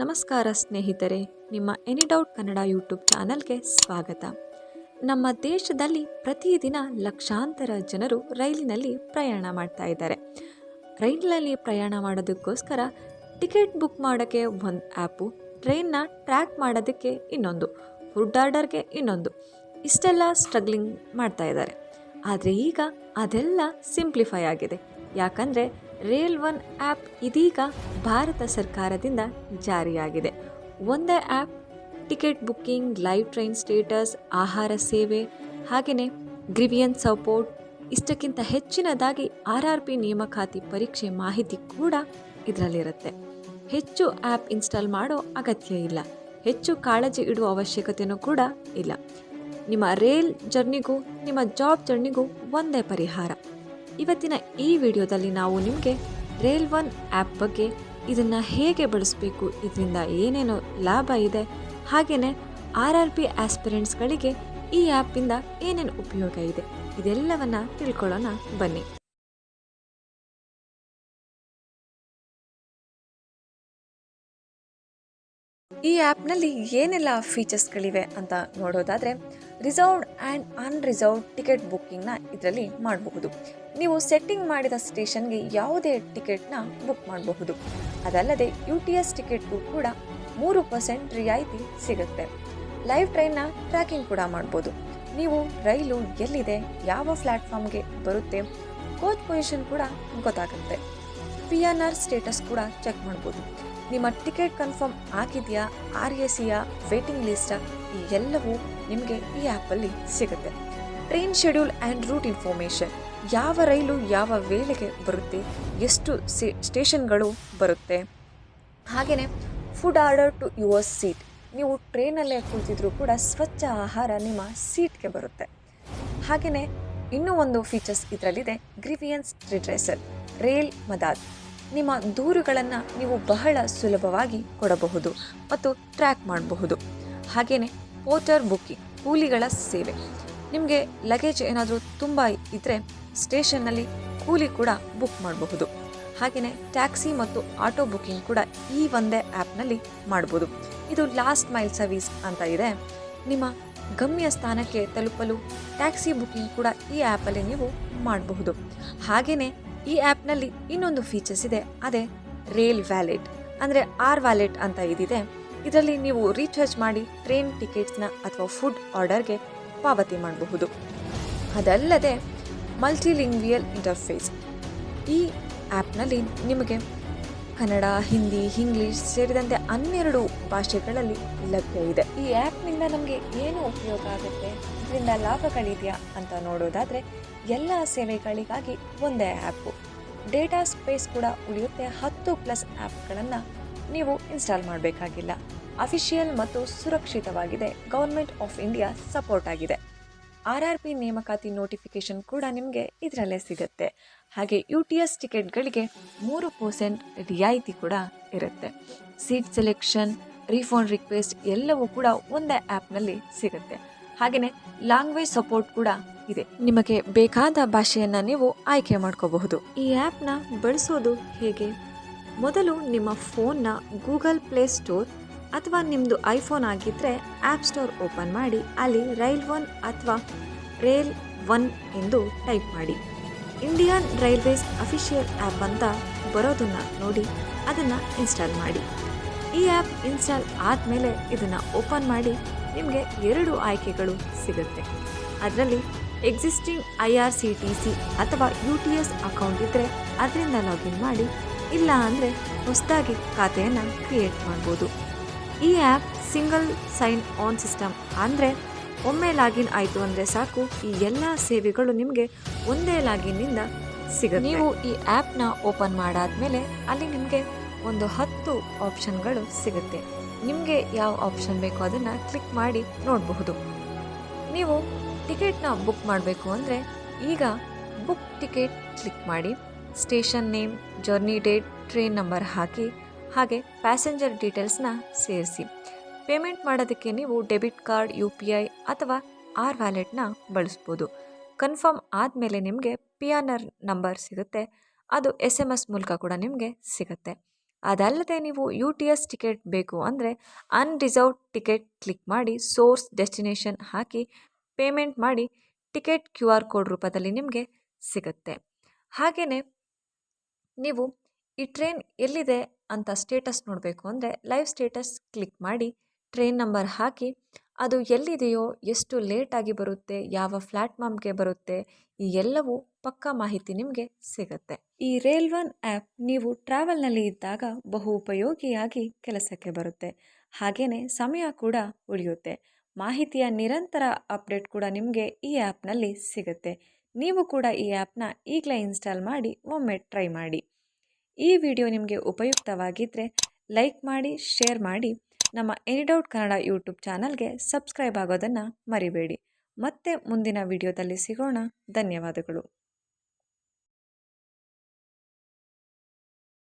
ನಮಸ್ಕಾರ ಸ್ನೇಹಿತರೆ, ನಿಮ್ಮ ಎನಿ ಡೌಟ್ ಕನ್ನಡ ಯೂಟ್ಯೂಬ್ ಚಾನಲ್ಗೆ ಸ್ವಾಗತ. ನಮ್ಮ ದೇಶದಲ್ಲಿ ಪ್ರತಿದಿನ ಲಕ್ಷಾಂತರ ಜನರು ರೈಲಿನಲ್ಲಿ ಪ್ರಯಾಣ ಮಾಡ್ತಾ ಇದ್ದಾರೆ. ರೈಲಿನಲ್ಲಿ ಪ್ರಯಾಣ ಮಾಡೋದಕ್ಕೋಸ್ಕರ ಟಿಕೆಟ್ ಬುಕ್ ಮಾಡೋಕ್ಕೆ ಒಂದು ಆ್ಯಪು, ಟ್ರೈನ್ನ ಟ್ರ್ಯಾಕ್ ಮಾಡೋದಕ್ಕೆ ಇನ್ನೊಂದು, ಫುಡ್ ಆರ್ಡರ್ಗೆ ಇನ್ನೊಂದು, ಇಷ್ಟೆಲ್ಲ ಸ್ಟ್ರಗ್ಲಿಂಗ್ ಮಾಡ್ತಾ ಇದ್ದಾರೆ. ಆದರೆ ಈಗ ಅದೆಲ್ಲ ಸಿಂಪ್ಲಿಫೈ ಆಗಿದೆ. ಯಾಕಂದರೆ ರೇಲ್ ಒನ್ ಆ್ಯಪ್ ಇದೀಗ ಭಾರತ ಸರ್ಕಾರದಿಂದ ಜಾರಿಯಾಗಿದೆ. ಒಂದೇ app ticket booking, live train status, ಆಹಾರ ಸೇವೆ, ಹಾಗೆಯೇ ಗ್ರಿವಿಯನ್ ಸಪೋರ್ಟ್, ಇಷ್ಟಕ್ಕಿಂತ ಹೆಚ್ಚಿನದಾಗಿ RRB ನೇಮಕಾತಿ ಪರೀಕ್ಷೆ ಮಾಹಿತಿ ಕೂಡ ಇದರಲ್ಲಿರುತ್ತೆ. ಹೆಚ್ಚು ಆ್ಯಪ್ ಇನ್ಸ್ಟಾಲ್ ಮಾಡೋ ಅಗತ್ಯ ಇಲ್ಲ, ಹೆಚ್ಚು ಕಾಳಜಿ ಇಡುವ ಅವಶ್ಯಕತೆಯೂ ಕೂಡ ಇಲ್ಲ. ನಿಮ್ಮ ರೇಲ್ ಜರ್ನಿಗೂ ನಿಮ್ಮ ಜಾಬ್ ಜರ್ನಿಗೂ ಒಂದೇ ಪರಿಹಾರ. ಇವತ್ತಿನ ಈ ವಿಡಿಯೋದಲ್ಲಿ ನಾವು ನಿಮಗೆ ರೇಲ್ ಒನ್ ಆ್ಯಪ್ ಬಗ್ಗೆ, ಇದನ್ನು ಹೇಗೆ ಬಳಸಬೇಕು, ಇದರಿಂದ ಏನೇನು ಲಾಭ ಇದೆ, ಹಾಗೆಯೇ RRB ಆಸ್ಪಿರೆಂಟ್ಸ್ಗಳಿಗೆ ಈ ಆ್ಯಪಿಂದ ಏನೇನು ಉಪಯೋಗ ಇದೆ, ಇದೆಲ್ಲವನ್ನು ತಿಳ್ಕೊಳ್ಳೋಣ ಬನ್ನಿ. ಈ ಆ್ಯಪ್ನಲ್ಲಿ ಏನೆಲ್ಲ ಫೀಚರ್ಸ್ಗಳಿವೆ ಅಂತ ನೋಡೋದಾದರೆ, ರಿಸರ್ವ್ಡ್ ಆ್ಯಂಡ್ ಅನ್ರಿಸರ್ವ್ಡ್ ಟಿಕೆಟ್ ಬುಕ್ಕಿಂಗ್ನ ಇದರಲ್ಲಿ ಮಾಡಬಹುದು. ನೀವು ಸೆಟ್ಟಿಂಗ್ ಮಾಡಿದ ಸ್ಟೇಷನ್ಗೆ ಯಾವುದೇ ಟಿಕೆಟ್ನ ಬುಕ್ ಮಾಡಬಹುದು. ಅದಲ್ಲದೆ UTS ಟಿಕೆಟ್ಗೂ ಕೂಡ 3% ರಿಯಾಯಿತಿ ಸಿಗುತ್ತೆ. ಲೈವ್ ಟ್ರೈನ್ನ ಟ್ರ್ಯಾಕಿಂಗ್ ಕೂಡ ಮಾಡ್ಬೋದು. ನೀವು ರೈಲು ಎಲ್ಲಿದೆ, ಯಾವ ಪ್ಲ್ಯಾಟ್ಫಾರ್ಮ್ಗೆ ಬರುತ್ತೆ, ಕೋಚ್ ಪೊಸಿಷನ್ ಕೂಡ ಗೊತ್ತಾಗುತ್ತೆ. PNR ಸ್ಟೇಟಸ್ ಕೂಡ ಚೆಕ್ ಮಾಡ್ಬೋದು. ನಿಮ್ಮ ಟಿಕೆಟ್ ಕನ್ಫರ್ಮ್ ಆಗಿದೆಯಾ, RACಯ, ವೇಟಿಂಗ್ ಲಿಸ್ಟಾ, ಈ ಎಲ್ಲವೂ ನಿಮಗೆ ಈ ಆ್ಯಪಲ್ಲಿ ಸಿಗುತ್ತೆ. Train schedule and route information, ಯಾವ ರೈಲು ಯಾವ ವೇಳೆಗೆ ಬರುತ್ತೆ, ಎಷ್ಟು ಸ್ಟೇಷನ್ಗಳು ಬರುತ್ತೆ, ಹಾಗೆಯೇ food order to your seat, ನೀವು ಟ್ರೈನಲ್ಲೇ ಕುಳಿತಿದ್ರೂ ಕೂಡ ಸ್ವಚ್ಛ ಆಹಾರ ನಿಮ್ಮ ಸೀಟ್ಗೆ ಬರುತ್ತೆ. ಹಾಗೆಯೇ ಇನ್ನೂ ಒಂದು ಫೀಚರ್ಸ್ ಇದರಲ್ಲಿದೆ, ಗ್ರಿವಿಯನ್ಸ್ ರಿಡ್ರೆಸಲ್, ರೇಲ್ ಮದಾದ್, ನಿಮ್ಮ ದೂರುಗಳನ್ನು ನೀವು ಬಹಳ ಸುಲಭವಾಗಿ ಕೊಡಬಹುದು ಮತ್ತು ಟ್ರ್ಯಾಕ್ ಮಾಡಬಹುದು. ಹಾಗೆಯೇ ಪೋರ್ಟರ್ ಬುಕ್ಕಿಂಗ್, ಕೂಲಿಗಳ ಸೇವೆ, ನಿಮಗೆ ಲಗೇಜ್ ಏನಾದರೂ ತುಂಬ ಇದ್ದರೆ ಸ್ಟೇಷನ್ನಲ್ಲಿ ಕೂಲಿ ಕೂಡ ಬುಕ್ ಮಾಡಬಹುದು. ಹಾಗೆಯೇ ಟ್ಯಾಕ್ಸಿ ಮತ್ತು ಆಟೋ ಬುಕ್ಕಿಂಗ್ ಕೂಡ ಈ ಒಂದೇ ಆ್ಯಪ್ನಲ್ಲಿ ಮಾಡ್ಬೋದು. ಇದು ಲಾಸ್ಟ್ ಮೈಲ್ ಸರ್ವಿಸ್ ಅಂತ ಇದೆ. ನಿಮ್ಮ ಗಮ್ಯ ಸ್ಥಾನಕ್ಕೆ ತಲುಪಲು ಟ್ಯಾಕ್ಸಿ ಬುಕ್ಕಿಂಗ್ ಕೂಡ ಈ ಆ್ಯಪಲ್ಲಿ ನೀವು ಮಾಡಬಹುದು. ಹಾಗೆಯೇ ಈ ಆ್ಯಪ್ನಲ್ಲಿ ಇನ್ನೊಂದು ಫೀಚರ್ಸ್ ಇದೆ, ಅದೇ ರೇಲ್ ವ್ಯಾಲೆಟ್, ಅಂದರೆ RWallet ಅಂತ ಇದಿದೆ. ಇದರಲ್ಲಿ ನೀವು ರೀಚಾರ್ಜ್ ಮಾಡಿ ಟ್ರೈನ್ ಟಿಕೆಟ್ಸ್ನ ಅಥವಾ ಫುಡ್ ಆರ್ಡರ್ಗೆ ಪಾವತಿ ಮಾಡಬಹುದು. ಅದಲ್ಲದೆ ಮಲ್ಟಿಲಿಂಗ್ವಿಯಲ್ ಇಂಟರ್ಫೇಸ್, ಈ ಆ್ಯಪ್ನಲ್ಲಿ ನಿಮಗೆ ಕನ್ನಡ, ಹಿಂದಿ, ಇಂಗ್ಲೀಷ್ ಸೇರಿದಂತೆ 12 ಭಾಷೆಗಳಲ್ಲಿ ಲಭ್ಯ ಇದೆ. ಈ ಆ್ಯಪ್ನಿಂದ ನಮಗೆ ಏನು ಉಪಯೋಗ ಆಗುತ್ತೆ, ಇದರಿಂದ ಲಾಭಗಳಿದೆಯಾ ಅಂತ ನೋಡೋದಾದರೆ, ಎಲ್ಲ ಸೇವೆಗಳಿಗಾಗಿ ಒಂದೇ ಆ್ಯಪು, ಡೇಟಾ ಸ್ಪೇಸ್ ಕೂಡ ಉಳಿಯುತ್ತೆ. 10+ ಆ್ಯಪ್ಗಳನ್ನು ನೀವು ಇನ್ಸ್ಟಾಲ್ ಮಾಡಬೇಕಾಗಿಲ್ಲ. ಅಫಿಷಿಯಲ್ ಮತ್ತು ಸುರಕ್ಷಿತವಾಗಿದೆ. ಗೌರ್ಮೆಂಟ್ ಆಫ್ ಇಂಡಿಯಾ ಸಪೋರ್ಟ್ ಆಗಿದೆ. RRB ನೇಮಕಾತಿ ನೋಟಿಫಿಕೇಷನ್ ಕೂಡ ನಿಮಗೆ ಇದರಲ್ಲೇ ಸಿಗುತ್ತೆ. ಹಾಗೆ UTS ಟಿಕೆಟ್ಗಳಿಗೆ 3% ರಿಯಾಯಿತಿ ಕೂಡ ಇರುತ್ತೆ. ಸೀಟ್ ಸೆಲೆಕ್ಷನ್, ರೀಫಂಡ್ ರಿಕ್ವೆಸ್ಟ್ ಎಲ್ಲವೂ ಕೂಡ ಒಂದೇ ಆ್ಯಪ್ನಲ್ಲಿ ಸಿಗುತ್ತೆ. ಹಾಗೆಯೇ ಲ್ಯಾಂಗ್ವೇಜ್ ಸಪೋರ್ಟ್ ಕೂಡ ಇದೆ. ನಿಮಗೆ ಬೇಕಾದ ಭಾಷೆಯನ್ನು ನೀವು ಆಯ್ಕೆ ಮಾಡ್ಕೋಬಹುದು. ಈ ಆ್ಯಪ್ನ ಬಳಸೋದು ಹೇಗೆ? ಮೊದಲು ನಿಮ್ಮ ಫೋನ್ನ ಗೂಗಲ್ ಪ್ಲೇ ಸ್ಟೋರ್ ಅಥವಾ ನಿಮ್ಮದು ಐಫೋನ್ ಆಗಿದ್ದರೆ ಆ್ಯಪ್ ಸ್ಟೋರ್ ಓಪನ್ ಮಾಡಿ, ಅಲ್ಲಿ ರೈಲ್ ಒನ್ ಅಥವಾ ರೇಲ್ ಒನ್ ಎಂದು ಟೈಪ್ ಮಾಡಿ. ಇಂಡಿಯನ್ ರೈಲ್ವೇಸ್ ಅಫಿಷಿಯಲ್ ಆ್ಯಪ್ ಅಂತ ಬರೋದನ್ನು ನೋಡಿ ಅದನ್ನು ಇನ್ಸ್ಟಾಲ್ ಮಾಡಿ. ಈ ಆ್ಯಪ್ ಇನ್ಸ್ಟಾಲ್ ಆದಮೇಲೆ ಇದನ್ನು ಓಪನ್ ಮಾಡಿ, ನಿಮಗೆ 2 ಆಯ್ಕೆಗಳು ಸಿಗುತ್ತೆ. ಅದರಲ್ಲಿ ಎಕ್ಸಿಸ್ಟಿಂಗ್ IRCTC ಅಥವಾ UTS ಅಕೌಂಟ್ ಇದ್ದರೆ ಅದರಿಂದ ಲಾಗಿನ್ ಮಾಡಿ, ಇಲ್ಲ ಅಂದರೆ ಹೊಸದಾಗಿ ಖಾತೆಯನ್ನು ಕ್ರಿಯೇಟ್ ಮಾಡ್ಬೋದು. ಈ app single sign on system, ಅಂದರೆ ಒಮ್ಮೆ ಲಾಗಿನ್ ಆಯಿತು ಅಂದರೆ ಸಾಕು, ಈ ಎಲ್ಲ ಸೇವೆಗಳು ನಿಮಗೆ ಒಂದೇ ಲಾಗಿನ್ನಿಂದ ಸಿಗುತ್ತೆ. ನೀವು ಈ ಆ್ಯಪ್ನ ಓಪನ್ ಮಾಡಾದ್ಮೇಲೆ ಅಲ್ಲಿ ನಿಮಗೆ ಒಂದು 10 ಆಪ್ಷನ್ಗಳು ಸಿಗುತ್ತೆ. ನಿಮಗೆ ಯಾವ ಆಪ್ಷನ್ ಬೇಕೋ ಅದನ್ನು ಕ್ಲಿಕ್ ಮಾಡಿ ನೋಡಬಹುದು. ನೀವು ಟಿಕೆಟ್ನ ಬುಕ್ ಮಾಡಬೇಕು ಅಂದರೆ ಈಗ ಬುಕ್ ಟಿಕೆಟ್ ಕ್ಲಿಕ್ ಮಾಡಿ, station name, journey date, train number ಹಾಕಿ, ಹಾಗೆ ಪ್ಯಾಸೆಂಜರ್ ಡೀಟೇಲ್ಸ್ನ ಸೇರಿಸಿ. ಪೇಮೆಂಟ್ ಮಾಡೋದಕ್ಕೆ ನೀವು ಡೆಬಿಟ್ ಕಾರ್ಡ್, UPI ಅಥವಾ RWalletನ ಬಳಸ್ಬೋದು. ಕನ್ಫರ್ಮ್ ಆದಮೇಲೆ ನಿಮಗೆ PNR ನಂಬರ್ ಸಿಗುತ್ತೆ, ಅದು SMS ಮೂಲಕ ಕೂಡ ನಿಮಗೆ ಸಿಗುತ್ತೆ. ಅದಲ್ಲದೆ ನೀವು UTS ಟಿಕೆಟ್ ಬೇಕು ಅಂದರೆ ಅನ್ರಿಸರ್ವ್ಡ್ ಟಿಕೆಟ್ ಕ್ಲಿಕ್ ಮಾಡಿ ಸೋರ್ಸ್ ಡೆಸ್ಟಿನೇಷನ್ ಹಾಕಿ ಪೇಮೆಂಟ್ ಮಾಡಿ ಟಿಕೆಟ್ QR ಕೋಡ್ ರೂಪದಲ್ಲಿ ನಿಮಗೆ ಸಿಗುತ್ತೆ. ಹಾಗೆಯೇ ನೀವು ಈ ಟ್ರೈನ್ ಎಲ್ಲಿದೆ ಅಂತ ಸ್ಟೇಟಸ್ ನೋಡಬೇಕು ಅಂದರೆ ಲೈವ್ ಸ್ಟೇಟಸ್ ಕ್ಲಿಕ್ ಮಾಡಿ ಟ್ರೈನ್ ನಂಬರ್ ಹಾಕಿ ಅದು ಎಲ್ಲಿದೆಯೋ, ಎಷ್ಟು ಲೇಟಾಗಿ ಬರುತ್ತೆ, ಯಾವ ಪ್ಲ್ಯಾಟ್ಫಾರ್ಮ್ಗೆ ಬರುತ್ತೆ, ಈ ಎಲ್ಲವೂ ಪಕ್ಕಾ ಮಾಹಿತಿ ನಿಮಗೆ ಸಿಗುತ್ತೆ. ಈ ರೈಲ್1 ಆ್ಯಪ್ ನೀವು ಟ್ರಾವೆಲ್ನಲ್ಲಿ ಇದ್ದಾಗ ಬಹು ಉಪಯೋಗಿಯಾಗಿ ಕೆಲಸಕ್ಕೆ ಬರುತ್ತೆ. ಹಾಗೆಯೇ ಸಮಯ ಕೂಡ ಉಳಿಯುತ್ತೆ. ಮಾಹಿತಿಯ ನಿರಂತರ ಅಪ್ಡೇಟ್ ಕೂಡ ನಿಮಗೆ ಈ ಆ್ಯಪ್ನಲ್ಲಿ ಸಿಗುತ್ತೆ. ನೀವು ಕೂಡ ಈ ಆ್ಯಪ್ನ ಈಗಲೇ ಇನ್ಸ್ಟಾಲ್ ಮಾಡಿ ಒಮ್ಮೆ ಟ್ರೈ ಮಾಡಿ. ಈ ವಿಡಿಯೋ ನಿಮಗೆ ಉಪಯುಕ್ತವಾಗಿದ್ದರೆ ಲೈಕ್ ಮಾಡಿ, ಶೇರ್ ಮಾಡಿ. ನಮ್ಮ ಎನಿ ಡೌಟ್ ಕನ್ನಡ ಯೂಟ್ಯೂಬ್ ಚಾನಲ್ಗೆ ಸಬ್ಸ್ಕ್ರೈಬ್ ಆಗೋದನ್ನು ಮರಿಬೇಡಿ. ಮತ್ತೆ ಮುಂದಿನ ವಿಡಿಯೋದಲ್ಲಿ ಸಿಗೋಣ. ಧನ್ಯವಾದಗಳು.